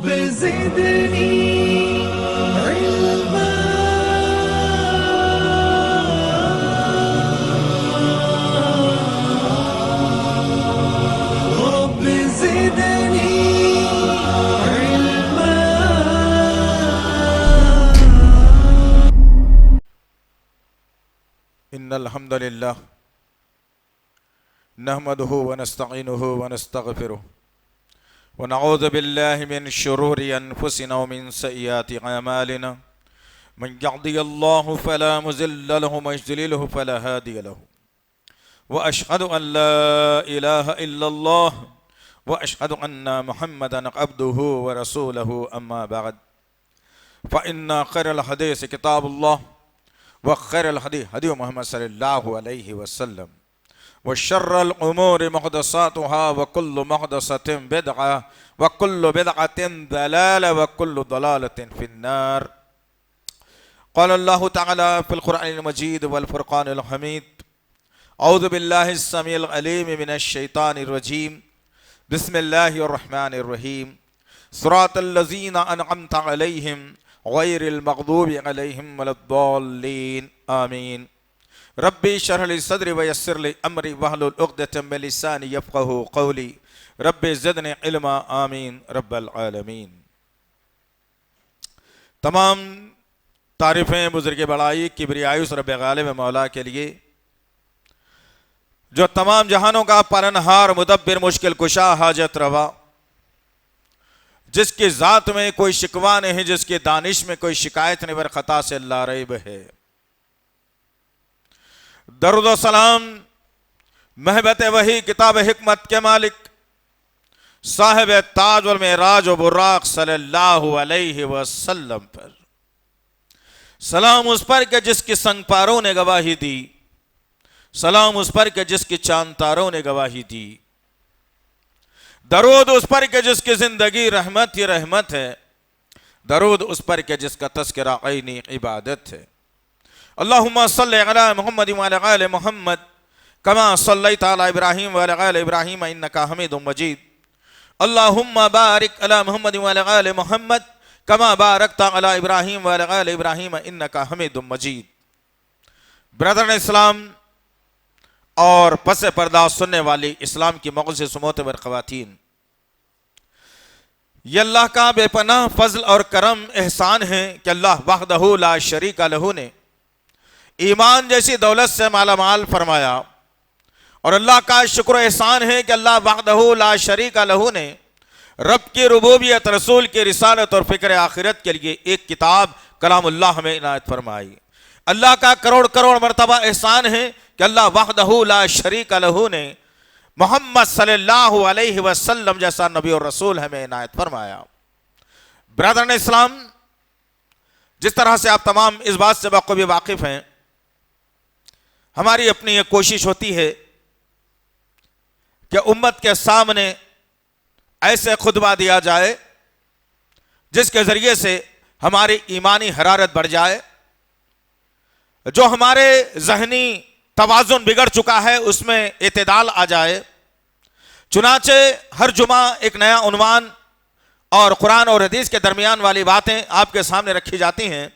رب زدني علما رب زدني علما. إن الحمد لله نحمده ونستعينه ونستغفره ونعوذ بالله من شرور أنفسنا ومن سيئات أعمالنا. من يهده الله فلا مضل له ومن يضلل فلا هادي له. وأشهد أن لا إله إلا الله وأشهد أن محمدا عبده ورسوله. أما بعد فإن خير الحديث كتاب الله وخير الهدي هدي محمد صلى الله عليه وسلم وشر الأمور محدثاتها وكل محدثة بدعة وكل بدعة ضلالة وكل ضلالة في النار. قال الله تعالى في القرآن المجيد والفرقان الحميد: أعوذ بالله السميع العليم من الشيطان الرجيم. بسم الله الرحمن الرحيم. صراط الذين أنعمت عليهم غير المغضوب عليهم ولا الضالين. آمين. ربي اشرح لي صدري ويسر لي امري واحلل عقدة من لساني يفقهوا قولي. ربي زدني علما. آمین رب العالمین. تمام تعریفیں بزرگ بڑائی کبریائی رب غالب مولا کے لیے جو تمام جہانوں کا پالنہار مدبر مشکل کشا حاجت روا، جس کی ذات میں کوئی شکوہ نہیں، جس کی دانش میں کوئی شکایت نہیں، بر خطا سے لا ریب ہے. درود و سلام محبت وحی کتاب حکمت کے مالک صاحب تاج والمعراج و براق صلی اللہ علیہ وسلم پر. سلام اس پر کہ جس کی سنگ پاروں نے گواہی دی، سلام اس پر کہ جس کی چاند تاروں نے گواہی دی، درود اس پر کہ جس کی زندگی رحمت ہی رحمت ہے، درود اس پر کہ جس کا تذکرہ عینی عبادت ہے. اللہم صلی علی محمد وعلی آل محمد کما صلیت علی ابراہیم وعلی آل ابراہیم انکا حمید مجید. اللہم بارک علی محمد وعلی آل محمد کما بارکت علی ابراہیم وعلی آل ابراہیم انکا حمید مجید. برادران اسلام اور پس پردہ سننے والی اسلام کی معزز معتبر خواتین، یہ اللہ کا بے پناہ فضل اور کرم احسان ہے کہ اللہ وحدہ لا شریک لہ نے ایمان جیسی دولت سے مالا مال فرمایا، اور اللہ کا شکر و احسان ہے کہ اللہ وحدہ لا شریک لہ نے رب کی ربوبیت، رسول کی رسالت اور فکر آخرت کے لیے ایک کتاب کلام اللہ ہمیں عنایت فرمائی. اللہ کا کروڑ کروڑ مرتبہ احسان ہے کہ اللہ وحدہ لا شریک لہ نے محمد صلی اللہ علیہ وسلم جیسا نبی اور رسول ہمیں عنایت فرمایا. برادران اسلام، جس طرح سے آپ تمام اس بات سے بخوبی واقف ہیں، ہماری اپنی یہ کوشش ہوتی ہے کہ امت کے سامنے ایسے خطبہ دیا جائے جس کے ذریعے سے ہماری ایمانی حرارت بڑھ جائے، جو ہمارے ذہنی توازن بگڑ چکا ہے اس میں اعتدال آ جائے. چنانچہ ہر جمعہ ایک نیا عنوان اور قرآن اور حدیث کے درمیان والی باتیں آپ کے سامنے رکھی جاتی ہیں،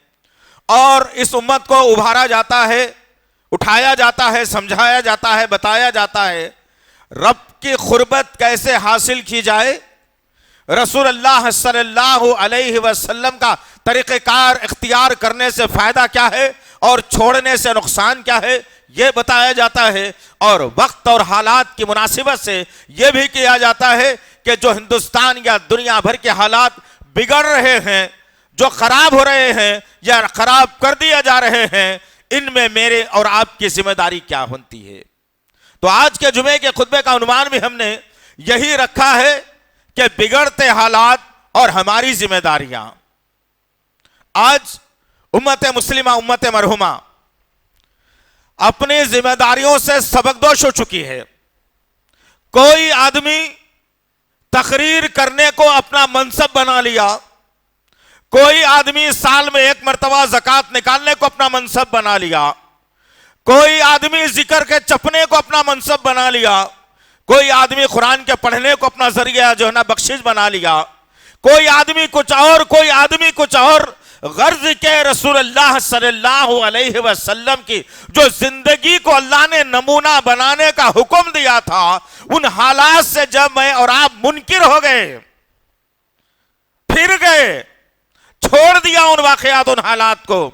اور اس امت کو ابھارا جاتا ہے، اٹھایا جاتا ہے، سمجھایا جاتا ہے، بتایا جاتا ہے رب کی قربت کیسے حاصل کی جائے، رسول اللہ صلی اللہ علیہ وسلم کا طریقہ کار اختیار کرنے سے فائدہ کیا ہے اور چھوڑنے سے نقصان کیا ہے، یہ بتایا جاتا ہے. اور وقت اور حالات کی مناسبت سے یہ بھی کیا جاتا ہے کہ جو ہندوستان یا دنیا بھر کے حالات بگڑ رہے ہیں، جو خراب ہو رہے ہیں یا خراب کر دیا جا رہے ہیں، ان میں میرے اور آپ کی ذمہ داری کیا ہوتی ہے. تو آج کے جمعے کے خطبے کا عنوان بھی ہم نے یہی رکھا ہے کہ بگڑتے حالات اور ہماری ذمہ داریاں. آج امت مسلمہ، امت مرحومہ اپنی ذمہ داریوں سے سبکدوش ہو چکی ہے. کوئی آدمی تقریر کرنے کو اپنا منصب بنا لیا، کوئی آدمی سال میں ایک مرتبہ زکوٰۃ نکالنے کو اپنا منصب بنا لیا، کوئی آدمی ذکر کے چپنے کو اپنا منصب بنا لیا، کوئی آدمی قرآن کے پڑھنے کو اپنا ذریعہ جو ہے نا بخشش بنا لیا، کوئی آدمی کچھ اور، کوئی آدمی کچھ اور، غرض کے رسول اللہ صلی اللہ علیہ وسلم کی جو زندگی کو اللہ نے نمونہ بنانے کا حکم دیا تھا، ان حالات سے جب میں اور آپ منکر ہو گئے، پھر گئے، چھوڑ دیا ان واقعات، ان حالات کو،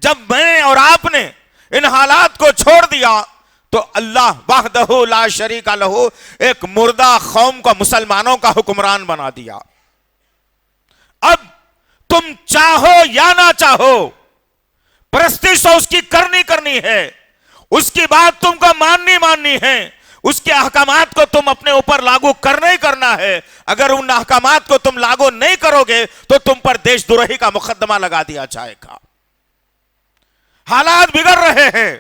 جب میں اور آپ نے ان حالات کو چھوڑ دیا تو اللہ وحدہ لا شریک لہ ایک مردہ قوم کو مسلمانوں کا حکمران بنا دیا۔ اب تم چاہو یا نہ چاہو، پرستش تو اس کی کرنی ہے، اس کی بات تم کو ماننی ہے، اس کے احکامات کو تم اپنے اوپر لاگو کرنا ہے۔ اگر ان احکامات کو تم لاگو نہیں کرو گے تو تم پر دیش دروہی کا مقدمہ لگا دیا جائے گا۔ حالات بگڑ رہے ہیں،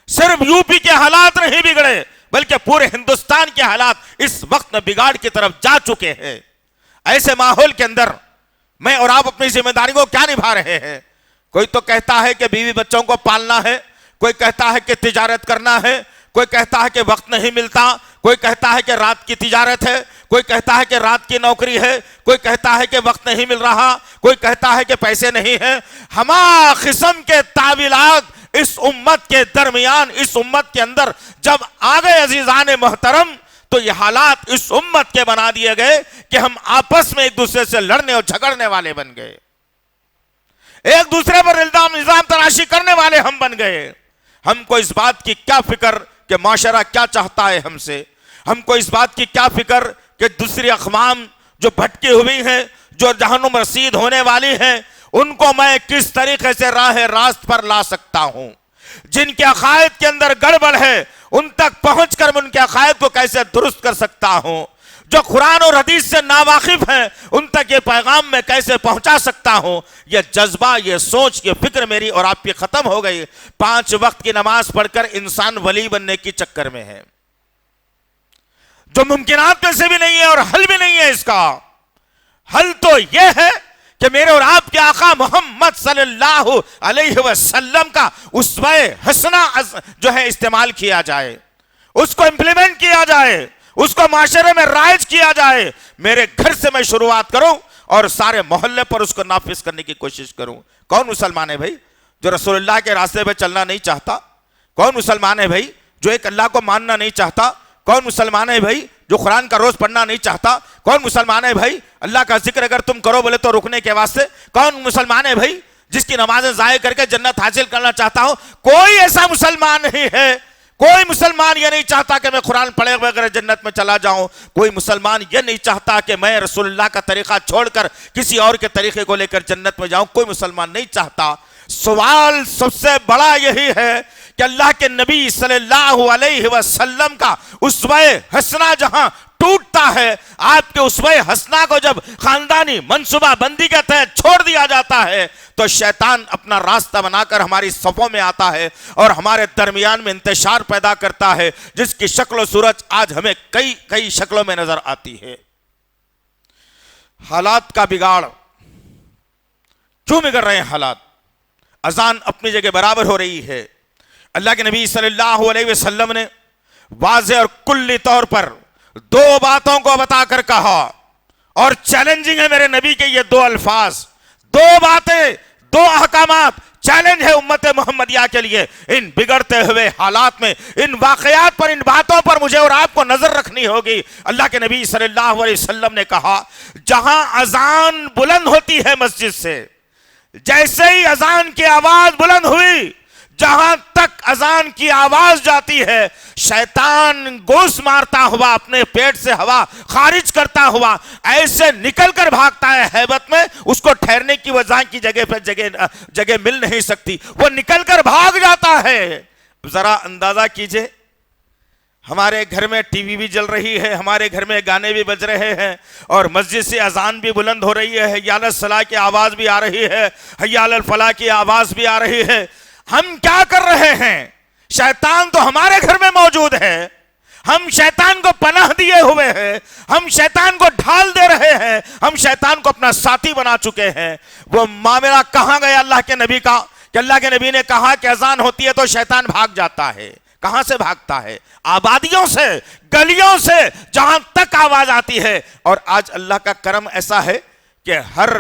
صرف یو پی کے حالات نہیں بگڑے بلکہ پورے ہندوستان کے حالات اس وقت میں بگاڑ کی طرف جا چکے ہیں۔ ایسے ماحول کے اندر میں اور آپ اپنی ذمہ داری کو کیا نبھا رہے ہیں؟ کوئی تو کہتا ہے کہ بیوی بچوں کو پالنا ہے، کوئی کہتا ہے کہ تجارت کرنا ہے، کوئی کہتا ہے کہ وقت نہیں ملتا، کوئی کہتا ہے کہ رات کی تجارت ہے، کوئی کہتا ہے کہ رات کی نوکری ہے، کوئی کہتا ہے کہ وقت نہیں مل رہا، کوئی کہتا ہے کہ پیسے نہیں ہیں۔ ہما قسم کے تعویلات اس امت کے درمیان، اس امت کے اندر جب آگئے عزیزان محترم، تو یہ حالات اس امت کے بنا دیے گئے کہ ہم آپس میں ایک دوسرے سے لڑنے اور جھگڑنے والے بن گئے، ایک دوسرے پر الزام تراشی کرنے والے ہم بن گئے۔ ہم کو اس بات کی کیا فکر کہ معاشرہ کیا چاہتا ہے ہم سے، ہم کو اس بات کی کیا فکر کہ دوسری اقوام جو بھٹکی ہوئی ہیں، جو جہنم رسید ہونے والی ہیں، ان کو میں کس طریقے سے راہ راست پر لا سکتا ہوں، جن کے عقائد کے اندر گڑبڑ ہے ان تک پہنچ کر میں ان کے عقائد کو کیسے درست کر سکتا ہوں، جو قرآن اور حدیث سے ناواقف ہیں ان تک یہ پیغام میں کیسے پہنچا سکتا ہوں۔ یہ جذبہ، یہ سوچ، یہ فکر میری اور آپ کی ختم ہو گئی۔ 5 وقت کی نماز پڑھ کر انسان ولی بننے کی چکر میں ہے، جو ممکنات میں سے بھی نہیں ہے اور حل بھی نہیں ہے۔ اس کا حل تو یہ ہے کہ میرے اور آپ کے آقا محمد صلی اللہ علیہ وسلم کا اسوہ حسنہ جو ہے استعمال کیا جائے، اس کو امپلیمنٹ کیا جائے، اس کو معاشرے میں رائج کیا جائے۔ میرے گھر سے میں شروعات کروں اور سارے محلے پر اس کو نافذ کرنے کی کوشش کروں۔ کون مسلمان ہے بھائی جو رسول اللہ کے راستے پہ چلنا نہیں چاہتا؟ کون مسلمان ہے بھائی جو ایک اللہ کو ماننا نہیں چاہتا؟ کون مسلمان ہے بھائی جو قرآن کا روز پڑھنا نہیں چاہتا؟ کون مسلمان ہے بھائی اللہ کا ذکر اگر تم کرو بولے تو رکنے کے واسطے؟ کون مسلمان ہے بھائی جس کی نمازیں ضائع کر کے جنت حاصل کرنا چاہتا ہو؟ کوئی ایسا مسلمان نہیں ہے۔ کوئی مسلمان یہ نہیں چاہتا کہ میں قرآن پڑھے بغیر جنت میں چلا جاؤں۔ کوئی مسلمان یہ نہیں چاہتا کہ میں رسول اللہ کا طریقہ چھوڑ کر کسی اور کے طریقے کو لے کر جنت میں جاؤں۔ کوئی مسلمان نہیں چاہتا۔ سوال سب سے بڑا یہی ہے کہ اللہ کے نبی صلی اللہ علیہ وسلم کا اسوہ حسنہ جہاں ٹوٹتا ہے، آپ کے اسوہ حسنہ کو جب خاندانی منصوبہ بندی کے تحت چھوڑ دیا جاتا ہے تو شیطان اپنا راستہ بنا کر ہماری صفوں میں آتا ہے اور ہمارے درمیان میں انتشار پیدا کرتا ہے، جس کی شکل و صورت آج ہمیں کئی شکلوں میں نظر آتی ہے۔ حالات کا بگاڑ کیوں بگڑ رہے ہیں؟ حالات، اذان اپنی جگہ برابر ہو رہی ہے۔ اللہ کے نبی صلی اللہ علیہ وسلم نے واضح اور کلی طور پر 2 باتوں کو بتا کر کہا، اور چیلنجنگ ہے میرے نبی کے یہ 2 الفاظ، 2 باتیں، 2 احکامات چیلنج ہے امت محمدیہ کے لیے۔ ان بگڑتے ہوئے حالات میں ان واقعات پر، ان باتوں پر مجھے اور آپ کو نظر رکھنی ہوگی۔ اللہ کے نبی صلی اللہ علیہ وسلم نے کہا، جہاں اذان بلند ہوتی ہے مسجد سے، جیسے ہی اذان کی آواز بلند ہوئی، جہاں تک اذان کی آواز جاتی ہے، شیطان گوس مارتا ہوا اپنے پیٹ سے ہوا خارج کرتا ہوا ایسے نکل کر بھاگتا ہے ہیبت میں، اس کو ٹھہرنے کی وجہ کی جگہ پہ جگہ مل نہیں سکتی، وہ نکل کر بھاگ جاتا ہے۔ ذرا اندازہ کیجئے، ہمارے گھر میں ٹی وی بھی جل رہی ہے، ہمارے گھر میں گانے بھی بج رہے ہیں، اور مسجد سے اذان بھی بلند ہو رہی ہے، حی علی الصلاۃ کی آواز بھی آ رہی ہے، حی علی الفلاح کی آواز بھی آ رہی ہے۔ ہم کیا کر رہے ہیں؟ شیطان تو ہمارے گھر میں موجود ہے، ہم شیطان کو پناہ دیے ہوئے ہیں، ہم شیطان کو ڈھال دے رہے ہیں، ہم شیطان کو اپنا ساتھی بنا چکے ہیں۔ وہ معاملہ کہاں گیا اللہ کے نبی کا کہ اللہ کے نبی نے کہا کہ اذان ہوتی ہے تو شیطان بھاگ جاتا ہے؟ کہاں سے بھاگتا ہے؟ آبادیوں سے، گلیوں سے، جہاں تک آواز آتی ہے. اور آج اللہ کا کرم ایسا ہے کہ ہر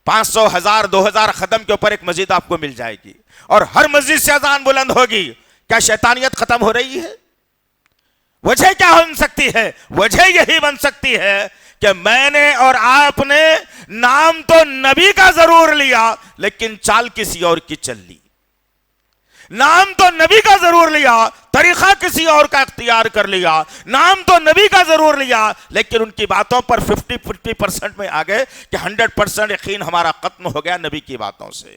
500 1000 2000 قدم کے اوپر ایک مسجد آپ کو مل جائے گی اور ہر مسجد سے اذان بلند ہوگی. کیا شیطانیت ختم ہو رہی ہے؟ وجہ کیا بن سکتی ہے؟ وجہ یہی بن سکتی ہے کہ میں نے اور آپ نے نام تو نبی کا ضرور لیا لیکن چال کسی اور کی چل لی. نام تو نبی کا ضرور لیا، طریقہ کسی اور کا اختیار کر لیا. نام تو نبی کا ضرور لیا لیکن ان کی باتوں پر 50% میں آ گئے کہ 100% یقین ہمارا ختم ہو گیا نبی کی باتوں سے.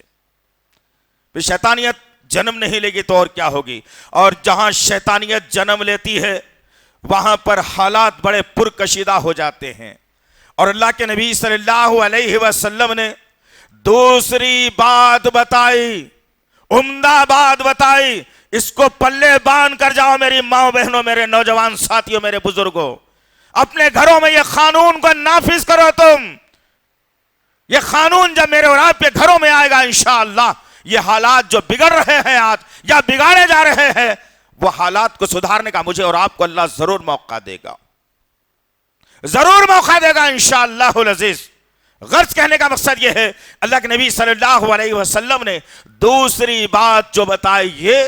پھر شیطانیت جنم نہیں لے گی تو اور کیا ہوگی؟ اور جہاں شیطانیت جنم لیتی ہے وہاں پر حالات بڑے پرکشیدہ ہو جاتے ہیں. اور اللہ کے نبی صلی اللہ علیہ وسلم نے دوسری بات بتائی، عمدہ بات بتائی. اس کو پلے باندھ کر جاؤ میری ماں بہنوں، میرے نوجوان ساتھیوں، میرے بزرگوں. اپنے گھروں میں یہ قانون کو نافذ کرو. تم یہ قانون جب میرے اور آپ کے گھروں میں آئے گا انشاءاللہ یہ حالات جو بگڑ رہے ہیں آج یا بگاڑے جا رہے ہیں وہ حالات کو سدھارنے کا مجھے اور آپ کو اللہ ضرور موقع دے گا، ضرور موقع دے گا انشاءاللہ العزیز. غرض کہنے کا مقصد یہ ہے اللہ کے نبی صلی اللہ علیہ وسلم نے دوسری بات جو بتائی یہ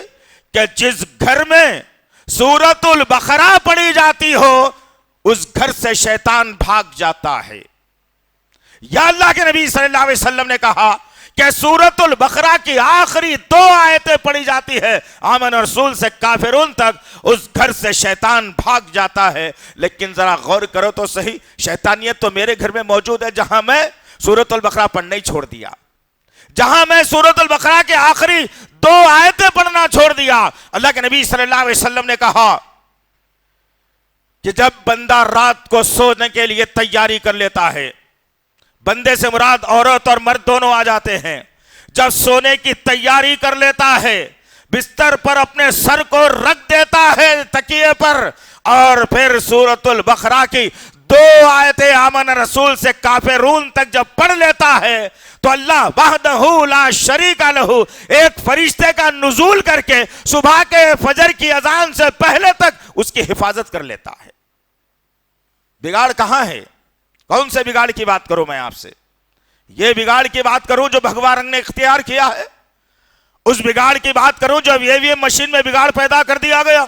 کہ جس گھر میں سورۃ البقرہ پڑھی جاتی ہو اس گھر سے شیطان بھاگ جاتا ہے. یا اللہ کے نبی صلی اللہ علیہ وسلم نے کہا کہ سورۃ البقرہ کی آخری 2 آیتیں پڑھی جاتی ہے آمن رسول سے کافرون تک، اس گھر سے شیطان بھاگ جاتا ہے. لیکن ذرا غور کرو تو صحیح، شیطانیت تو میرے گھر میں موجود ہے جہاں میں سورۃ البقرہ پڑھنا ہی چھوڑ دیا، جہاں میں سورۃ البقرہ کے آخری 2 آیتیں پڑھنا چھوڑ دیا. اللہ کے نبی صلی اللہ علیہ وسلم نے کہا کہ جب بندہ رات کو سونے کے لیے تیاری کر لیتا ہے، بندے سے مراد عورت اور مرد دونوں آ جاتے ہیں، جب سونے کی تیاری کر لیتا ہے بستر پر اپنے سر کو رکھ دیتا ہے تکیے پر اور پھر سورۃ البقرہ کی 2 آیتیں آمن رسول سے کافرون تک جب پڑھ لیتا ہے تو اللہ وحدہ لا شریک لہ ایک فرشتے کا نزول کر کے صبح کے فجر کی اذان سے پہلے تک اس کی حفاظت کر لیتا ہے. بگاڑ کہاں ہے؟ کون سے بگاڑ کی بات کروں میں آپ سے؟ یہ بگاڑ کی بات کروں جو بھگوا رنگ نے اختیار کیا ہے؟ اس بگاڑ کی بات کروں جو EVM مشین میں بگاڑ پیدا کر دیا گیا؟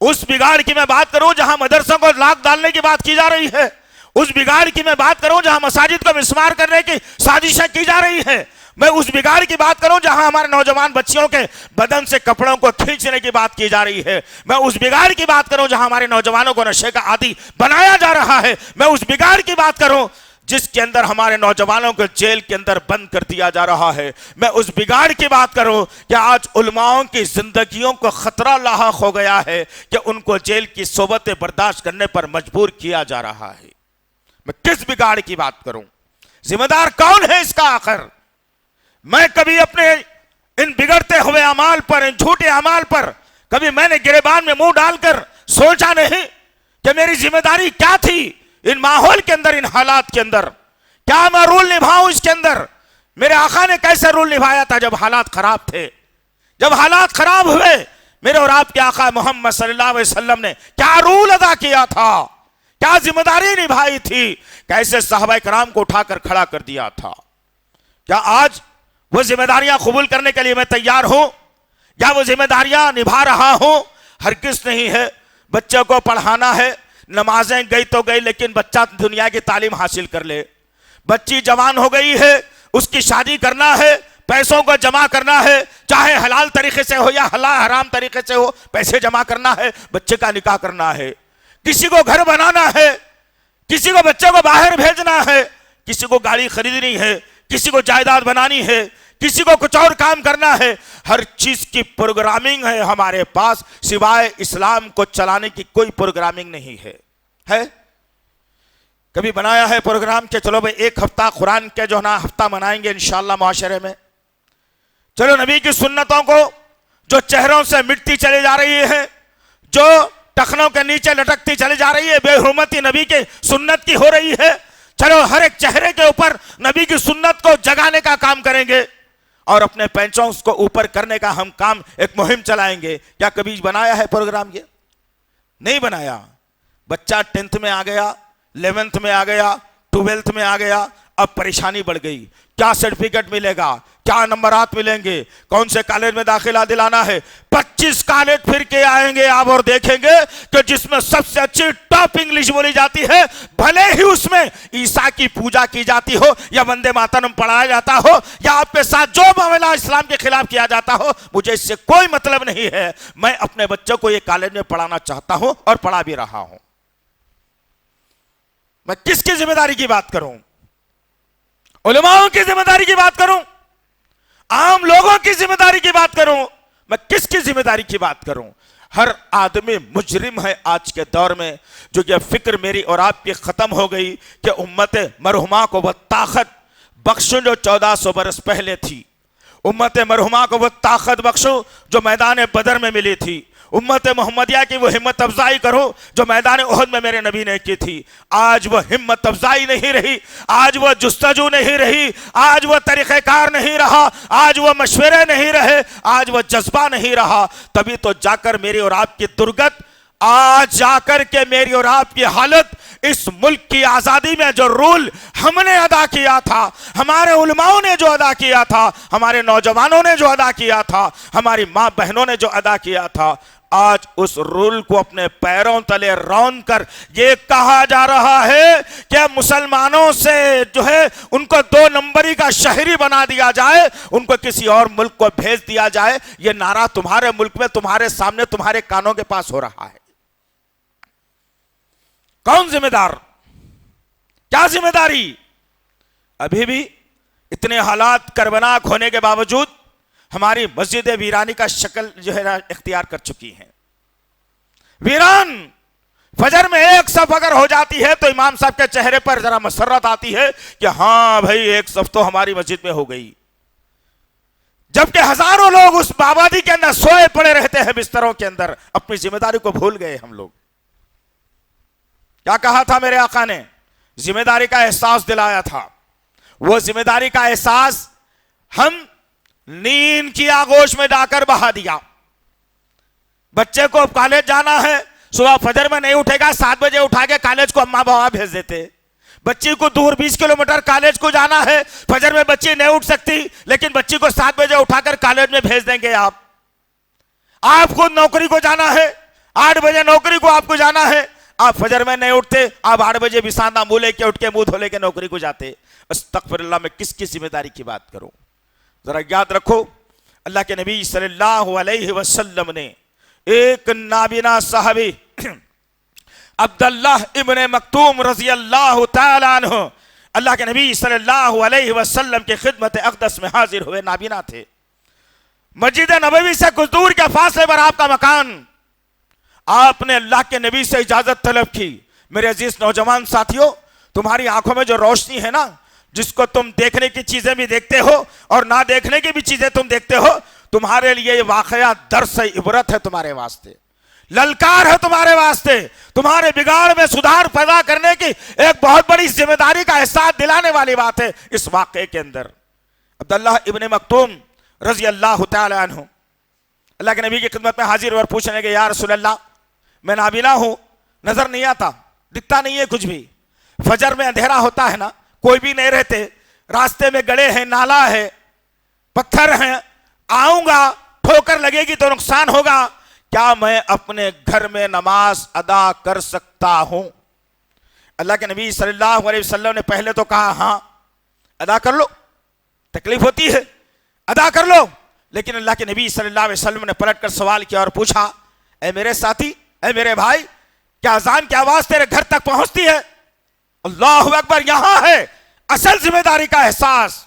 اس بگاڑ کی میں بات کروں جہاں مدرسوں کو لاک ڈالنے کی بات کی جا رہی ہے؟ اس بگاڑ کی میں بات کروں جہاں مساجد کو مسمار کرنے کی سازشیں کی جا رہی ہے؟ میں اس بگاڑ کی بات کروں جہاں ہمارے نوجوان بچیوں کے بدن سے کپڑوں کو کھینچنے کی بات کی جا رہی ہے؟ میں اس بگاڑ کی بات کروں جہاں ہمارے نوجوانوں کو نشے کا عادی بنایا جا رہا ہے؟ میں اس بگاڑ کی بات کروں جس کے اندر ہمارے نوجوانوں کو جیل کے اندر بند کر دیا جا رہا ہے؟ میں اس بگاڑ کی بات کروں کہ آج علماؤں کی زندگیوں کو خطرہ لاحق ہو گیا ہے کہ ان کو جیل کی صحبتیں برداشت کرنے پر مجبور کیا جا رہا ہے؟ میں کس بگاڑ کی بات کروں؟ ذمہ دار کون ہے اس کا آخر؟ میں کبھی اپنے ان بگڑتے ہوئے اعمال پر، ان جھوٹے اعمال پر کبھی میں نے گریبان میں منہ ڈال کر سوچا نہیں کہ میری ذمہ داری کیا تھی ان ماحول کے اندر، ان حالات کے اندر؟ کیا میں رول نبھاؤں اس کے اندر؟ میرے آقا نے کیسے رول نبھایا تھا جب حالات خراب تھے؟ جب حالات خراب ہوئے میرے اور آپ کے آقا محمد صلی اللہ علیہ وسلم نے کیا رول ادا کیا تھا؟ کیا ذمہ داری نبھائی تھی؟ کیسے صحابہ کرام کو اٹھا کر کھڑا کر دیا تھا؟ کیا آج وہ ذمہ داریاں قبول کرنے کے لیے میں تیار ہوں یا وہ ذمہ داریاں نبھا رہا ہوں؟ ہرگز نہیں ہے. بچوں کو پڑھانا ہے، نمازیں گئی تو گئی لیکن بچہ دنیا کی تعلیم حاصل کر لے. بچی جوان ہو گئی ہے، اس کی شادی کرنا ہے، پیسوں کو جمع کرنا ہے، چاہے حلال طریقے سے ہو یا حرام طریقے سے ہو، پیسے جمع کرنا ہے، بچے کا نکاح کرنا ہے. کسی کو گھر بنانا ہے، کسی کو بچے کو باہر بھیجنا ہے، کسی کو گاڑی خریدنی ہے، کسی کو جائیداد بنانی ہے، کسی کو کچھ اور کام کرنا ہے. ہر چیز کی پروگرامنگ ہے ہمارے پاس، سوائے اسلام کو چلانے کی کوئی پروگرامنگ نہیں ہے. کبھی بنایا ہے پروگرام کہ چلو بھئی 1 ہفتہ قرآن کے جو نا ہفتہ منائیں گے انشاءاللہ معاشرے میں؟ چلو نبی کی سنتوں کو جو چہروں سے مٹتی چلی جا رہی ہے، جو ٹخنوں کے نیچے لٹکتی چلی جا رہی ہے، بے حرمتی نبی کی سنت کی ہو رہی ہے، چلو ہر ایک چہرے کے اوپر نبی کی سنت کو جگانے کا کام کریں گے. اور اپنے پینچوں کو اوپر کرنے کا ہم کام ایک مہم چلائیں گے. کیا کبھی بنایا ہے پروگرام؟ یہ نہیں بنایا. بچہ 10th میں آ گیا, 11th میں آ گیا, 12th میں آ گیا, اب پریشانی بڑھ گئی. کیا سرٹیفکیٹ ملے گا, کیا نمبرات ملیں گے, کون سے کالج میں داخلہ دلانا ہے. 25 کالج پھر کے آئیں گے آپ اور دیکھیں گے کہ جس میں سب سے اچھی ٹاپ انگلش بولی جاتی ہے, بھلے ہی اس میں عیسیٰ کی پوجا کی جاتی ہو یا وندے ماترم پڑھایا جاتا ہو یا آپ کے ساتھ جو معاملہ اسلام کے خلاف کیا جاتا ہو, مجھے اس سے کوئی مطلب نہیں ہے. میں اپنے بچوں کو یہ کالج میں پڑھانا چاہتا ہوں اور پڑھا بھی رہا ہوں. میں کس کی ذمہ داری کی بات کروں؟ علماؤں کی ذمہ داری کی بات کروں؟ عام لوگوں کی ذمہ داری کی بات کروں؟ میں کس کی ذمہ داری کی بات کروں؟ ہر آدمی مجرم ہے آج کے دور میں. جو یہ فکر میری اور آپ کی ختم ہو گئی کہ امت مرحومہ کو وہ طاقت بخشوں جو 1400 برس پہلے تھی, امت مرحومہ کو وہ طاقت بخشو جو میدان بدر میں ملی تھی, امت محمدیہ کی وہ ہمت افزائی کرو جو میدان احد میں میرے نبی نے کی تھی. آج وہ ہمت افزائی نہیں رہی, آج وہ جستجو نہیں رہی, آج وہ طریقہ کار نہیں رہا, آج وہ مشورے نہیں رہے, آج وہ جذبہ نہیں رہا. تبھی تو جا کر میری اور آپ کی درگت, آج جا کر کے میری اور آپ کی حالت, اس ملک کی آزادی میں جو رول ہم نے ادا کیا تھا, ہمارے علماؤں نے جو ادا کیا تھا, ہمارے نوجوانوں نے جو ادا کیا تھا, ہماری ماں بہنوں نے جو ادا کیا تھا, آج اس رول کو اپنے پیروں تلے رون کر یہ کہا جا رہا ہے کہ مسلمانوں سے جو ہے ان کو 2 نمبری کا شہری بنا دیا جائے, ان کو کسی اور ملک کو بھیج دیا جائے. یہ نعرہ تمہارے ملک میں تمہارے سامنے تمہارے کانوں کے پاس ہو رہا ہے. کون ذمہ دار؟ کیا ذمہ داری؟ ابھی بھی اتنے حالات کربناک ہونے کے باوجود ہماری مسجد ویرانی کا شکل جو ہے اختیار کر چکی ہیں. ویران فجر میں ایک صف اگر ہو جاتی ہے تو امام صاحب کے چہرے پر ذرا مسرت آتی ہے کہ ہاں بھائی ایک صف تو ہماری مسجد میں ہو گئی, جبکہ ہزاروں لوگ اس آبادی کے اندر سوئے پڑے رہتے ہیں بستروں کے اندر. اپنی ذمہ داری کو بھول گئے ہم لوگ. کیا کہا تھا میرے آقا نے؟ ذمہ داری کا احساس دلایا تھا. وہ ذمہ داری کا احساس ہم نیند کی آغوش میں ڈا کر بہا دیا. بچے کو کالج جانا ہے, صبح فجر میں نہیں اٹھے گا, 7 بجے اٹھا کے کالج کو اماں بابا بھیج دیتے. بچی کو دور 20 کلومیٹر کالج کو جانا ہے, فجر میں بچی نہیں اٹھ سکتی, لیکن بچی کو 7 بجے اٹھا کر کالج میں بھیج دیں گے. آپ خود نوکری کو جانا ہے, 8 بجے نوکری کو آپ کو جانا ہے, آپ فجر میں نہیں اٹھتے, آپ 8 بجے بسانا منہ لے کے اٹھ کے منہ دھو لے کے نوکری کو جاتے. استغفر اللہ, میں کس کی ذمہ داری کی بات کروں؟ ذرا یاد رکھو, اللہ کے نبی صلی اللہ علیہ وسلم نے ایک نابینا صحابی عبداللہ ابن مکتوم رضی اللہ تعالیٰ عنہ, اللہ کے نبی صلی اللہ علیہ وسلم کی خدمت اقدس میں حاضر ہوئے. نابینا تھے. مسجد نبوی سے کچھ دور کے فاصلے پر آپ کا مکان. آپ نے اللہ کے نبی سے اجازت طلب کی, میرے عزیز نوجوان ساتھیوں, تمہاری آنکھوں میں جو روشنی ہے نا, جس کو تم دیکھنے کی چیزیں بھی دیکھتے ہو اور نہ دیکھنے کی بھی چیزیں تم دیکھتے ہو, تمہارے لیے یہ واقعہ درس عبرت ہے, تمہارے واسطے للکار ہے, تمہارے واسطے تمہارے بگاڑ میں سدھار پیدا کرنے کی ایک بہت بڑی ذمہ داری کا احساس دلانے والی بات ہے اس واقعے کے اندر. عبداللہ ابن مکتوم رضی اللہ تعالی عنہ اللہ کے نبی کی خدمت میں حاضر اور پوچھنے لگے, یا رسول اللہ, میں نابینا ہوں, نظر نہیں آتا, دکھتا نہیں ہے کچھ بھی, فجر میں اندھیرا ہوتا ہے نا, کوئی بھی نہیں رہتے, راستے میں گڑے ہیں, نالا ہے, پتھر ہیں, آؤں گا ٹھوکر لگے گی تو نقصان ہوگا, کیا میں اپنے گھر میں نماز ادا کر سکتا ہوں؟ اللہ کے نبی صلی اللہ علیہ وسلم نے پہلے تو کہا ہاں ادا کر لو, تکلیف ہوتی ہے ادا کر لو, لیکن اللہ کے نبی صلی اللہ علیہ وسلم نے پلٹ کر سوال کیا اور پوچھا, اے میرے ساتھی, اے میرے بھائی, کیا اذان کی آواز تیرے گھر تک پہنچتی ہے؟ اللہ اکبر. یہاں ہے اصل ذمہ داری کا احساس.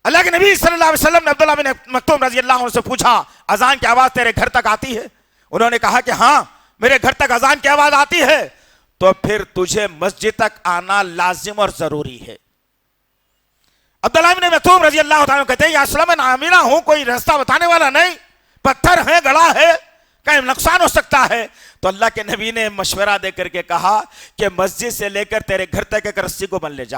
اللہ کے نبی صلی اللہ علیہ وسلم نے عبداللہ بن مکتوم رضی اللہ عنہ سے پوچھا, اذان کی آواز تیرے گھر تک آتی ہے؟ انہوں نے کہا کہ ہاں میرے گھر تک اذان کی آواز آتی ہے. تو پھر تجھے مسجد تک آنا لازم اور ضروری ہے. عبداللہ بن مکتوم رضی اللہ عنہ کہتے ہیں, یا رسول اللہ, میں نابینا ہوں, کوئی راستہ بتانے والا نہیں, پتھر ہے, گڑا ہے, کہیں نقصان ہو سکتا ہے. تو اللہ کے نبی نے مشورہ دے کر کے کہا کہ مسجد سے لے کر تیرے گھر تک ایک رسی کو بن لے جا,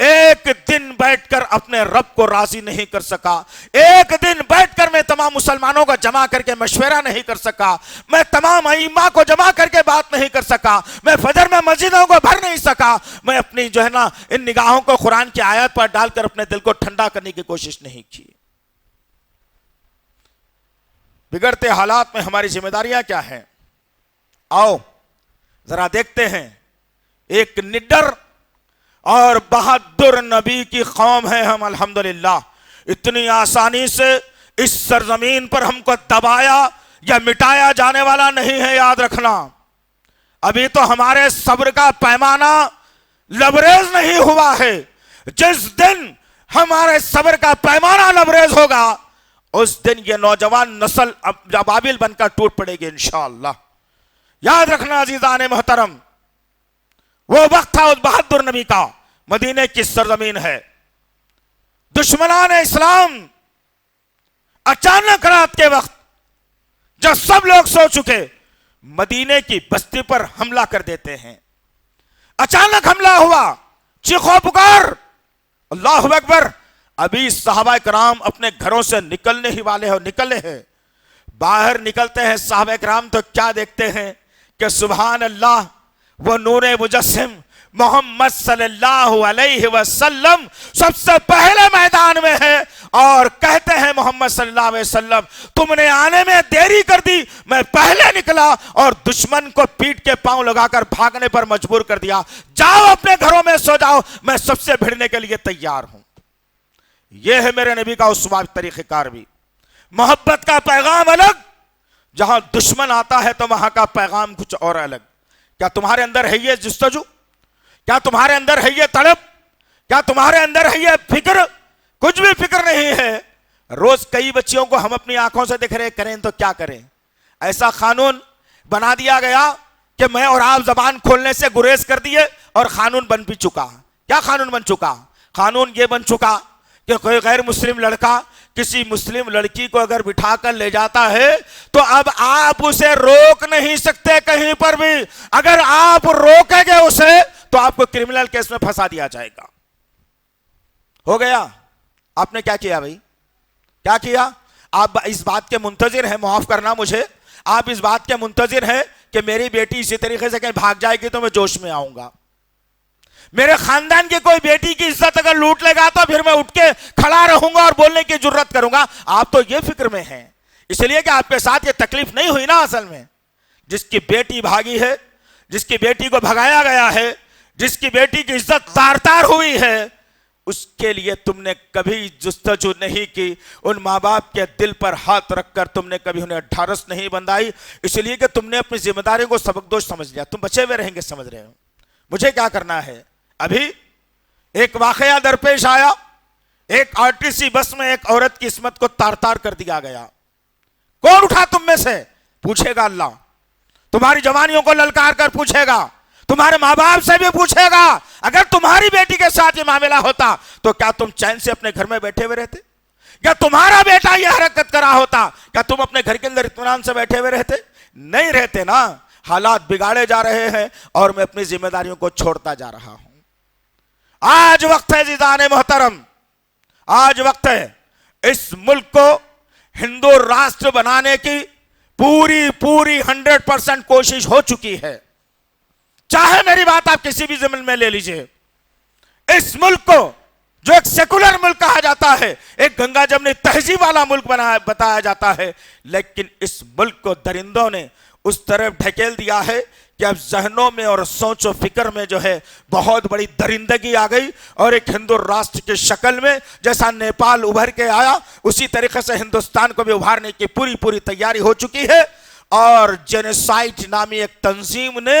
ایک دن بیٹھ کر اپنے رب کو راضی نہیں کر سکا، ایک دن بیٹھ کر میں تمام مسلمانوں کو جمع کر کے مشورہ نہیں کر سکا، میں تمام ائمہ کو جمع کر کے بات نہیں کر سکا، میں فجر میں مسجدوں کو بھر نہیں سکا، میں اپنی جو ہے نا ان نگاہوں کو قرآن کی آیات پر ڈال کر اپنے دل کو ٹھنڈا کرنے کی کوشش نہیں کی۔ بگڑتے حالات میں ہماری ذمہ داریاں کیا ہیں؟ آؤ ذرا دیکھتے ہیں۔ ایک نڈر اور بہادر نبی کی قوم ہے ہم، الحمدللہ۔ اتنی آسانی سے اس سرزمین پر ہم کو دبایا یا مٹایا جانے والا نہیں ہے، یاد رکھنا۔ ابھی تو ہمارے صبر کا پیمانہ لبریز نہیں ہوا ہے۔ جس دن ہمارے صبر کا پیمانہ لبریز ہوگا اس دن یہ نوجوان نسل ابابیل بن کر ٹوٹ پڑے گی انشاءاللہ۔ یاد رکھنا عزیزان محترم، وہ وقت تھا اس بہادر نبی کا، مدینے کی سرزمین ہے۔ دشمنان اسلام اچانک رات کے وقت جب سب لوگ سو چکے مدینے کی بستی پر حملہ کر دیتے ہیں۔ اچانک حملہ ہوا، چیخو پکار، اللہ اکبر۔ ابھی صحابہ کرام اپنے گھروں سے نکلنے ہی والے نکلے ہیں، باہر نکلتے ہیں صحابہ کرام تو کیا دیکھتے ہیں کہ سبحان اللہ، وہ نور مجسم محمد صلی اللہ علیہ وسلم سب سے پہلے میدان میں ہے، اور کہتے ہیں محمد صلی اللہ علیہ وسلم تم نے آنے میں دیری کر دی، میں پہلے نکلا اور دشمن کو پیٹ کے پاؤں لگا کر بھاگنے پر مجبور کر دیا، جاؤ اپنے گھروں میں سو جاؤ، میں سب سے بھیڑنے کے لیے تیار ہوں۔ یہ ہے میرے نبی کا اسوہ طریقہ کار بھی۔ محبت کا پیغام الگ، جہاں دشمن آتا ہے تو وہاں کا پیغام کچھ اور الگ۔ کیا تمہارے اندر ہے یہ جستجو؟ کیا تمہارے اندر ہے یہ طلب؟ کیا تمہارے اندر ہے یہ فکر؟ کچھ بھی فکر نہیں ہے۔ روز کئی بچیوں کو ہم اپنی آنکھوں سے دیکھ رہے، کریں تو کیا کریں؟ ایسا قانون بنا دیا گیا کہ میں اور آپ زبان کھولنے سے گریز کر دیے اور قانون بن بھی چکا۔ کیا قانون بن چکا؟ قانون یہ بن چکا کہ کوئی غیر مسلم لڑکا کسی مسلم لڑکی کو اگر بٹھا کر لے جاتا ہے تو اب آپ اسے روک نہیں سکتے کہیں پر بھی۔ اگر آپ روکیں گے اسے تو آپ کو کرمنل کیس میں پھنسا دیا جائے گا۔ ہو گیا؟ آپ نے کیا کیا بھائی؟ کیا کیا؟ آپ اس بات کے منتظر ہیں، معاف کرنا مجھے، آپ اس بات کے منتظر ہیں کہ میری بیٹی اسی طریقے سے کہیں بھاگ جائے گی تو میں جوش میں آؤں گا، میرے خاندان کی کوئی بیٹی کی عزت اگر لوٹ لے گا تو پھر میں اٹھ کے کھڑا رہوں گا اور بولنے کی جرت کروں گا۔ آپ تو یہ فکر میں ہیں، اس لیے کہ آپ کے ساتھ یہ تکلیف نہیں ہوئی نا۔ اصل میں جس کی بیٹی بھاگی ہے، جس کی بیٹی کو بھگایا گیا ہے، جس کی بیٹی کی عزت تار تار ہوئی ہے، اس کے لیے تم نے کبھی جستجو نہیں کی، ان ماں باپ کے دل پر ہاتھ رکھ کر تم نے کبھی انہیں ڈھارس نہیں بندھائی، اس لیے کہ تم نے اپنی ذمہ داری کو سبکدوش سمجھ لیا۔ تم بچے ہوئے رہیں گے، سمجھ رہے ہو مجھے کیا کرنا ہے۔ ابھی ایک واقعہ درپیش آیا، ایک آرٹیسی بس میں ایک عورت کی عصمت کو تار تار کر دیا گیا۔ کون اٹھا تم میں سے؟ پوچھے گا اللہ، تمہاری جوانیوں کو للکار کر پوچھے گا، تمہارے ماں باپ سے بھی پوچھے گا۔ اگر تمہاری بیٹی کے ساتھ یہ معاملہ ہوتا تو کیا تم چین سے اپنے گھر میں بیٹھے ہوئے رہتے؟ کیا تمہارا بیٹا یہ حرکت کرا ہوتا کیا تم اپنے گھر کے اندر اطمینان سے بیٹھے ہوئے رہتے؟ نہیں رہتے نا۔ حالات بگاڑے جا رہے ہیں اور میں اپنی ذمہ داریوں کو چھوڑتا جا رہا ہوں۔ آج وقت ہے عزیزان محترم، آج وقت ہے اس ملک کو ہندو راشٹر بنانے کی پوری 100% کوشش ہو چکی ہے۔ چاہے میری بات آپ کسی بھی ضمن میں لے لیجئے، اس ملک کو جو ایک سیکولر ملک کہا جاتا ہے، ایک گنگا جمنی تہذیب والا ملک بتایا جاتا ہے، لیکن اس ملک کو درندوں نے اس طرف ڈھکیل دیا ہے کہ اب ذہنوں میں اور سوچ و فکر میں جو ہے بہت بڑی درندگی آ گئی، اور ایک ہندو راشٹر کی شکل میں جیسا نیپال ابھر کے آیا اسی طریقے سے ہندوستان کو بھی ابھارنے کی پوری تیاری ہو چکی ہے۔ اور جینوسائیڈ نامی ایک تنظیم نے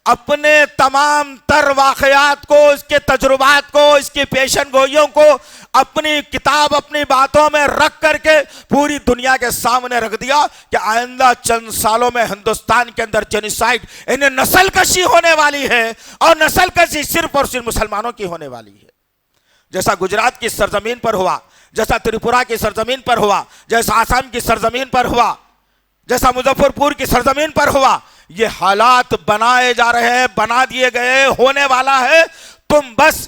اپنے تمام تر واقعات کو، اس کے تجربات کو، اس کی پیشن گوئیوں کو اپنی کتاب، اپنی باتوں میں رکھ کر کے پوری دنیا کے سامنے رکھ دیا کہ آئندہ چند سالوں میں ہندوستان کے اندر جینوسائیڈ انہیں نسل کشی ہونے والی ہے، اور نسل کشی صرف اور صرف مسلمانوں کی ہونے والی ہے۔ جیسا گجرات کی سرزمین پر ہوا، جیسا تریپورہ کی سرزمین پر ہوا، جیسا آسام کی سرزمین پر ہوا، جیسا مظفر پور کی سرزمین پر ہوا، یہ حالات بنائے جا رہے ہیں، بنا دیے گئے، ہونے والا ہے۔ تم بس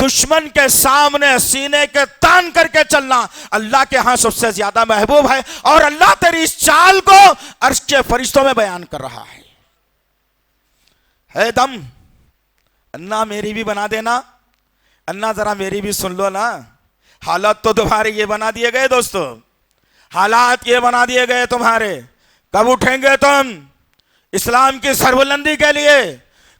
دشمن کے سامنے سینے کے تان کر کے چلنا اللہ کے ہاں سب سے زیادہ محبوب ہے، اور اللہ تیری اس چال کو عرش کے فرشتوں میں بیان کر رہا ہے۔ ہے دم انا میری بھی بنا دینا، انا ذرا میری بھی سن لو نا۔ حالات تو تمہارے یہ بنا دیے گئے دوستو، حالات یہ بنا دیے گئے تمہارے۔ کب اٹھیں گے تم اسلام کی سربلندی کے لیے؟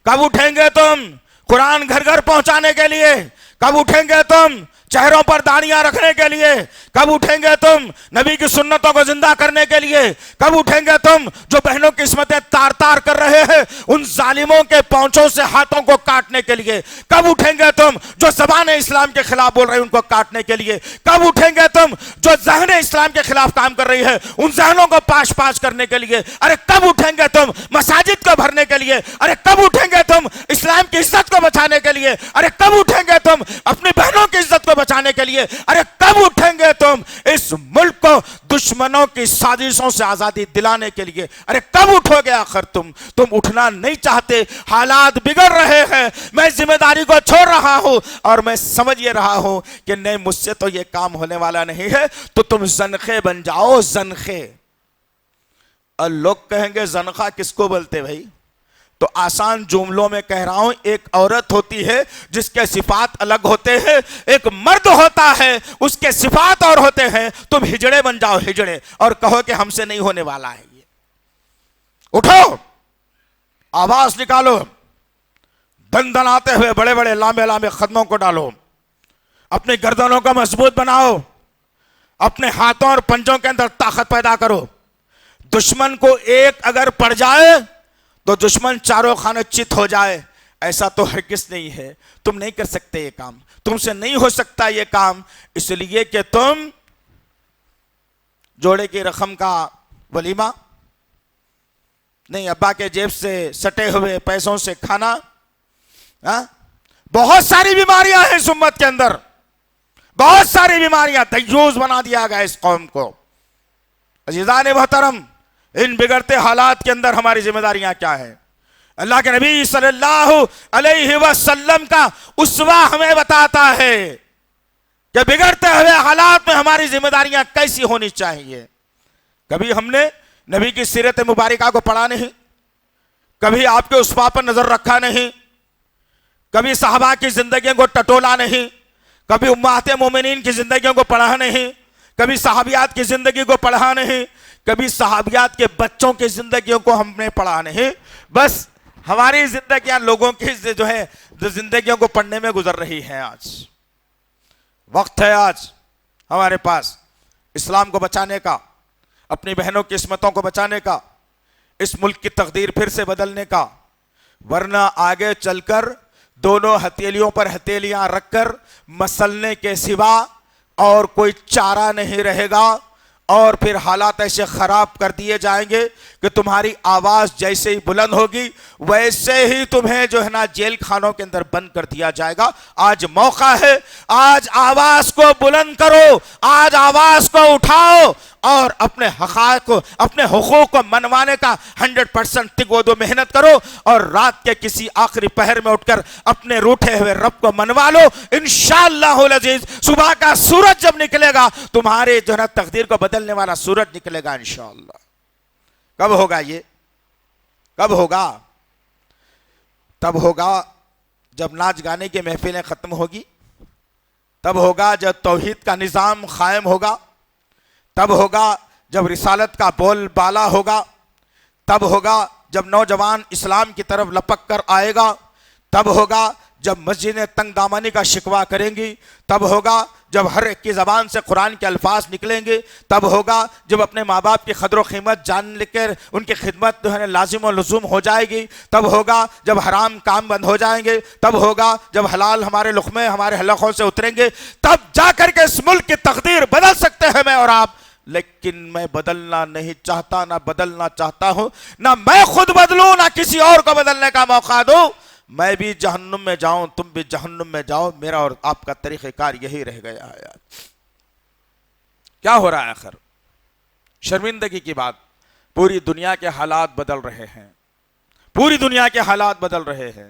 کب اٹھیں گے تم قرآن گھر گھر پہنچانے کے لیے؟ کب اٹھیں گے تم چہروں پر داڑیاں رکھنے کے لیے؟ کب اٹھیں گے تم نبی کی سنتوں کو زندہ کرنے کے لیے؟ کب اٹھیں گے تم جو بہنوں کی عصمتیں تار تار کر رہے ہیں ان ظالموں کے پونچھوں سے ہاتھوں کو کاٹنے کے لیے؟ کب اٹھیں گے تم جو زبان اسلام کے خلاف بول رہے ہیں ان کو کاٹنے کے لیے؟ کب اٹھیں گے تم جو ذہن اسلام کے خلاف کام کر رہی ہے ان ذہنوں کو پاش پاش کرنے کے لیے؟ ارے کب اٹھیں گے تم مساجد کو بھرنے کے لیے؟ ارے کب اٹھیں گے تم اسلام کی عزت کو بچانے کے لیے؟ ارے کب اٹھیں گے تم اپنی بہنوں کی عزت کو بچانے کے لیے؟ ارے کب اٹھیں گے تم اس ملک کو دشمنوں کی سازشوں سے آزادی دلانے کے لیے؟ ارے کب اٹھو گے آخر تم اٹھنا نہیں چاہتے، حالات بگڑ رہے ہیں، میں ذمہ داری کو چھوڑ رہا ہوں اور میں سمجھ یہ رہا ہوں کہ نہیں مجھ سے تو یہ کام ہونے والا نہیں ہے، تو تم زنخے بن جاؤ، زنخے۔ اور لوگ کہیں گے زنخہ کس کو بولتے بھائی؟ تو آسان جملوں میں کہہ رہا ہوں، ایک عورت ہوتی ہے جس کے صفات الگ ہوتے ہیں، ایک مرد ہوتا ہے اس کے صفات اور ہوتے ہیں۔ تم ہجڑے بن جاؤ، ہجڑے، اور کہو کہ ہم سے نہیں ہونے والا ہے یہ۔ اٹھو، آواز نکالو، دن دن آتے ہوئے بڑے بڑے لامے لامے قدموں کو ڈالو، اپنی گردنوں کو مضبوط بناؤ، اپنے ہاتھوں اور پنجوں کے اندر طاقت پیدا کرو۔ دشمن کو ایک اگر پڑ جائے تو دشمن چاروں خانے چت ہو جائے، ایسا تو ہرگز نہیں ہے۔ تم نہیں کر سکتے یہ کام، تم سے نہیں ہو سکتا یہ کام، اس لیے کہ تم جوڑے کی رقم کا ولیمہ نہیں، ابا کے جیب سے سٹے ہوئے پیسوں سے کھانا، بہت ساری بیماریاں ہیں اس امت کے اندر، بہت ساری بیماریاں، دیوس بنا دیا گیا اس قوم کو۔ عزیزان محترم، ان بگڑتے حالات کے اندر ہماری ذمہ داریاں کیا ہیں؟ اللہ کے نبی صلی اللہ علیہ وسلم کا اسوہ ہمیں بتاتا ہے کہ بگڑتے ہوئے حالات میں ہماری ذمہ داریاں کیسی ہونی چاہیے۔ کبھی ہم نے نبی کی سیرت مبارکہ کو پڑھا نہیں، کبھی آپ کے اسوہ پر نظر رکھا نہیں، کبھی صحابہ کی زندگیوں کو ٹٹولا نہیں، کبھی امہات مومنین کی زندگیوں کو پڑھا نہیں، کبھی صحابیات کی زندگی کو پڑھا نہیں، کبھی صحابیات کے بچوں کی زندگیوں کو ہم نے پڑھا نہیں، بس ہماری زندگیاں لوگوں کی جو ہے زندگیوں کو پڑھنے میں گزر رہی ہیں۔ آج وقت ہے، آج ہمارے پاس اسلام کو بچانے کا، اپنی بہنوں کی عصمتوں کو بچانے کا، اس ملک کی تقدیر پھر سے بدلنے کا، ورنہ آگے چل کر دونوں ہتھیلیوں پر ہتھیلیاں رکھ کر مسلنے کے سوا اور کوئی چارہ نہیں رہے گا، اور پھر حالات ایسے خراب کر دیے جائیں گے کہ تمہاری آواز جیسے ہی بلند ہوگی ویسے ہی تمہیں جو ہے نا جیل خانوں کے اندر بند کر دیا جائے گا۔ آج موقع ہے، آج آواز کو بلند کرو، آج آواز کو اٹھاؤ اور اپنے حقائق کو، اپنے حقوق کو منوانے کا 100% تگو دو محنت کرو، اور رات کے کسی آخری پہر میں اٹھ کر اپنے روٹھے ہوئے رب کو منوا لو۔ انشاءاللہ العزیز صبح کا سورج جب نکلے گا تمہارے جو ہے نا تقدیر کو بدلنے والا سورج نکلے گا انشاءاللہ۔ کب ہوگا یہ؟ کب ہوگا؟ تب ہوگا جب ناچ گانے کی محفلیں ختم ہوگی، تب ہوگا جب توحید کا نظام قائم ہوگا، تب ہوگا جب رسالت کا بول بالا ہوگا، تب ہوگا جب نوجوان اسلام کی طرف لپک کر آئے گا، تب ہوگا جب مسجدیں تنگ دامانی کا شکوہ کریں گی، تب ہوگا جب ہر ایک کی زبان سے قرآن کے الفاظ نکلیں گے، تب ہوگا جب اپنے ماں باپ کی قدر و قیمت جان لے کر ان کی خدمت جو ہے لازم و لزوم ہو جائے گی، تب ہوگا جب حرام کام بند ہو جائیں گے، تب ہوگا جب حلال ہمارے لقمے ہمارے حلقوں سے اتریں گے، تب جا کر کے اس ملک کی تقدیر بدل سکتے ہیں میں اور آپ۔ لیکن میں بدلنا نہیں چاہتا، نہ بدلنا چاہتا ہوں، نہ میں خود بدلوں، نہ کسی اور کو بدلنے کا موقع دوں۔ میں بھی جہنم میں جاؤں، تم بھی جہنم میں جاؤ، میرا اور آپ کا طریقہ کار یہی رہ گیا ہے۔ کیا ہو رہا ہے آخر؟ شرمندگی کی بات، پوری دنیا کے حالات بدل رہے ہیں، پوری دنیا کے حالات بدل رہے ہیں۔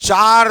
4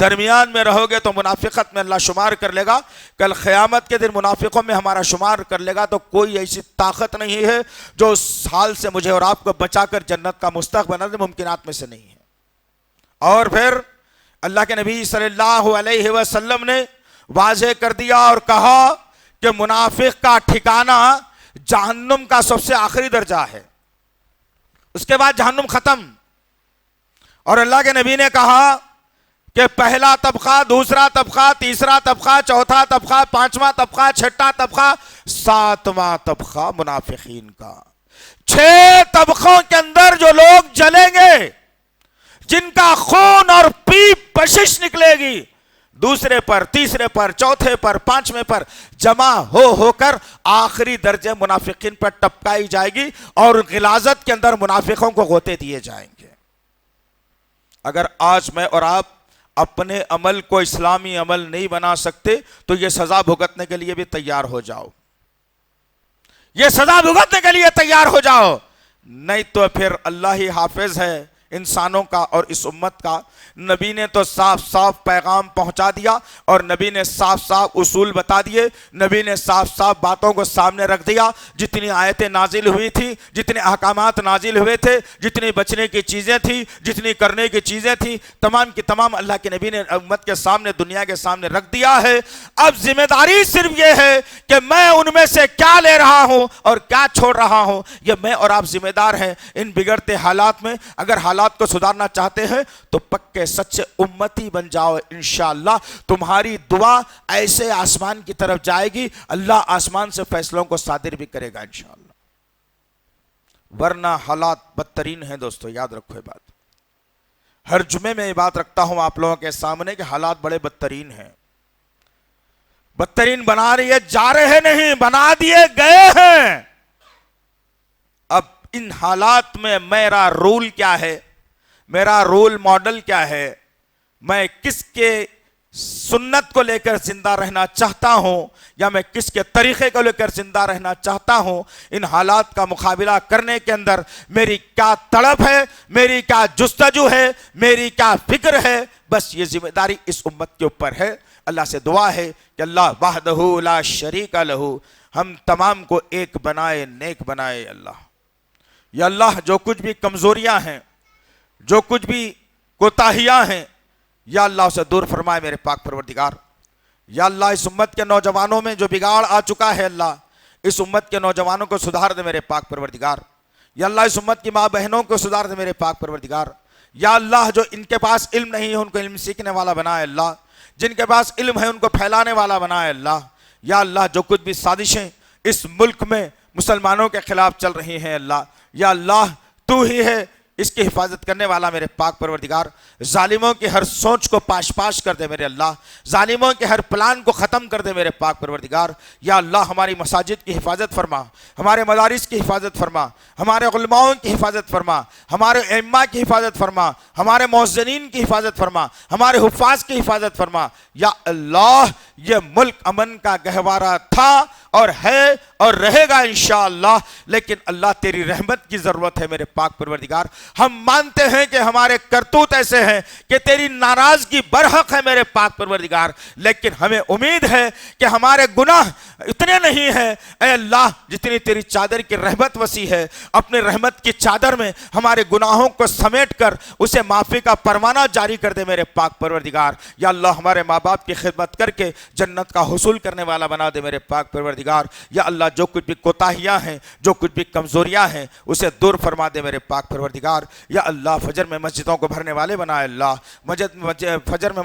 درمیان میں رہو گے تو منافقت میں اللہ شمار کر لے گا. کل قیامت کے دن منافقوں میں ہمارا شمار کر لے گا تو کوئی ایسی طاقت نہیں ہے جو اس حال سے مجھے اور آپ کو بچا کر جنت کا مستحق بنا دے، ممکنات میں سے نہیں ہے. اور پھر اللہ کے نبی صلی اللہ علیہ وسلم نے واضح کر دیا اور کہا کہ منافق کا ٹھکانہ جہنم کا سب سے آخری درجہ ہے، اس کے بعد جہنم ختم. اور اللہ کے نبی نے کہا کہ پہلا طبقہ، دوسرا طبقہ، تیسرا طبقہ، چوتھا طبقہ، پانچواں طبقہ، چھٹا طبقہ، ساتواں طبقہ منافقین کا. 6 طبقوں کے اندر جو لوگ جلیں گے، جن کا خون اور پیپ بشش نکلے گی، دوسرے پر، تیسرے پر، چوتھے پر، پانچویں پر جمع ہو کر آخری درجے منافقین پر ٹپکائی جائے گی اور غلاظت کے اندر منافقوں کو غوطے دیے جائیں گے. اگر آج میں اور آپ اپنے عمل کو اسلامی عمل نہیں بنا سکتے تو یہ سزا بھگتنے کے لیے بھی تیار ہو جاؤ، یہ سزا بھگتنے کے لیے تیار ہو جاؤ، نہیں تو پھر اللہ ہی حافظ ہے انسانوں کا اور اس امت کا. نبی نے تو صاف صاف پیغام پہنچا دیا اور نبی نے صاف صاف اصول بتا دیے، نبی نے صاف صاف باتوں کو سامنے رکھ دیا. جتنی آیتیں نازل ہوئی تھی، جتنے احکامات نازل ہوئے تھے، جتنی بچنے کی چیزیں تھیں، جتنی کرنے کی چیزیں تھیں، تمام کی تمام اللہ کے نبی نے امت کے سامنے، دنیا کے سامنے رکھ دیا ہے. اب ذمہ داری صرف یہ ہے کہ میں ان میں سے کیا لے رہا ہوں اور کیا چھوڑ رہا ہوں، یہ میں اور آپ ذمہ دار ہیں. ان بگڑتے حالات میں اگر حالات کو سدھارنا چاہتے ہیں تو پکے سچے امتی بن جاؤ. انشاءاللہ تمہاری دعا ایسے آسمان کی طرف جائے گی، اللہ آسمان سے فیصلوں کو صادر بھی کرے گا انشاءاللہ. ورنہ حالات بدترین ہیں دوستو، یاد رکھو یہ بات. ہر جمعے میں یہ بات رکھتا ہوں آپ لوگوں کے سامنے کہ حالات بڑے بدترین ہیں. بدترین بنا رہے جا رہے نہیں، بنا دیے گئے ہیں. اب ان حالات میں میرا رول کیا ہے، میرا رول ماڈل کیا ہے، میں کس کے سنت کو لے کر زندہ رہنا چاہتا ہوں یا میں کس کے طریقے کو لے کر زندہ رہنا چاہتا ہوں. ان حالات کا مقابلہ کرنے کے اندر میری کیا تڑپ ہے، میری کیا جستجو ہے، میری کیا فکر ہے، بس یہ ذمہ داری اس امت کے اوپر ہے. اللہ سے دعا ہے کہ اللہ وحدہ لا شریک لہ ہم تمام کو ایک بنائے، نیک بنائے. اللہ یا اللہ جو کچھ بھی کمزوریاں ہیں، جو کچھ بھی کوتاہیاں ہیں، یا اللہ اسے دور فرمائے میرے پاک پروردگار. یا اللہ اس امت کے نوجوانوں میں جو بگاڑ آ چکا ہے، اللہ اس امت کے نوجوانوں کو سدھار دے میرے پاک پروردگار. یا اللہ اس امت کی ماں بہنوں کو سدھار دے میرے پاک پروردگار. یا اللہ جو ان کے پاس علم نہیں ہے ان کو علم سیکھنے والا بنائے اللہ، جن کے پاس علم ہے ان کو پھیلانے والا بنائے اللہ. یا اللہ جو کچھ بھی سازشیں اس ملک میں مسلمانوں کے خلاف چل رہی ہیں اللہ، یا اللہ تو ہی ہے اس کی حفاظت کرنے والا میرے پاک پروردگار. ظالموں کی ہر سوچ کو پاش پاش کر دے میرے اللہ، ظالموں کے ہر پلان کو ختم کر دے میرے پاک پروردگار. یا اللہ ہماری مساجد کی حفاظت فرما، ہمارے مدارس کی حفاظت فرما، ہمارے علماؤں کی حفاظت فرما، ہمارے ائمہ کی حفاظت فرما، ہمارے مؤذنین کی حفاظت فرما، ہمارے حفاظ کی حفاظت فرما. یا اللہ یہ ملک امن کا گہوارہ تھا اور ہے اور رہے گا انشاءاللہ، لیکن اللہ تیری رحمت کی ضرورت ہے میرے پاک پروردگار. ہم مانتے ہیں کہ ہمارے کرتوت ایسے ہیں کہ تیری ناراضگی برحق ہے میرے پاک پروردگار، لیکن ہمیں امید ہے کہ ہمارے گناہ اتنے نہیں ہیں اے اللہ جتنی تیری چادر کی رحمت وسیع ہے. اپنے رحمت کی چادر میں ہمارے گناہوں کو سمیٹ کر اسے معافی کا پروانہ جاری کر دے میرے پاک پروردگار. یا اللہ ہمارے ماں باپ کی خدمت کر کے جنت کا حصول کرنے والا بنا دے میرے پاک پروردگار. یا اللہ جو کچھ بھی کوتاہیاں ہیں، جو کچھ بھی کمزوریاں ہیں اسے دور فرما دے میرے پاک پروردگار. یا اللہ فجر میں مسجدوں کو بھرنے والے بنائے اللہ، فجر میں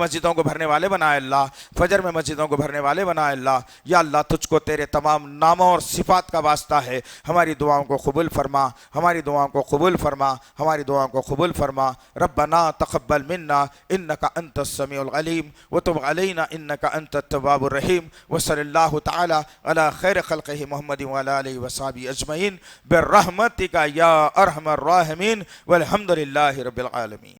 مسجدوں کو بھرنے والے بنائے اللہ، فجر میں مسجدوں کو بھرنے والے بنائے اللہ. یا اللہ تجھ کو تیرے تمام ناموں اور صفات کا واسطہ ہے، ہماری دعاؤں کو قبول فرما، ہماری دعاؤں کو قبول فرما، ہماری دعاؤں کو قبول فرما. ربنا تقبل منا انک انت السمیع العلیم وتب علینا انک انت التواب الرحیم. وصلی اللہ تعالی علی خیر خلقہ محمد وعلی آلہ وصحبہ اجمعین برحمتک یا ارحم الراحمین والحمد للہ رب العالمین.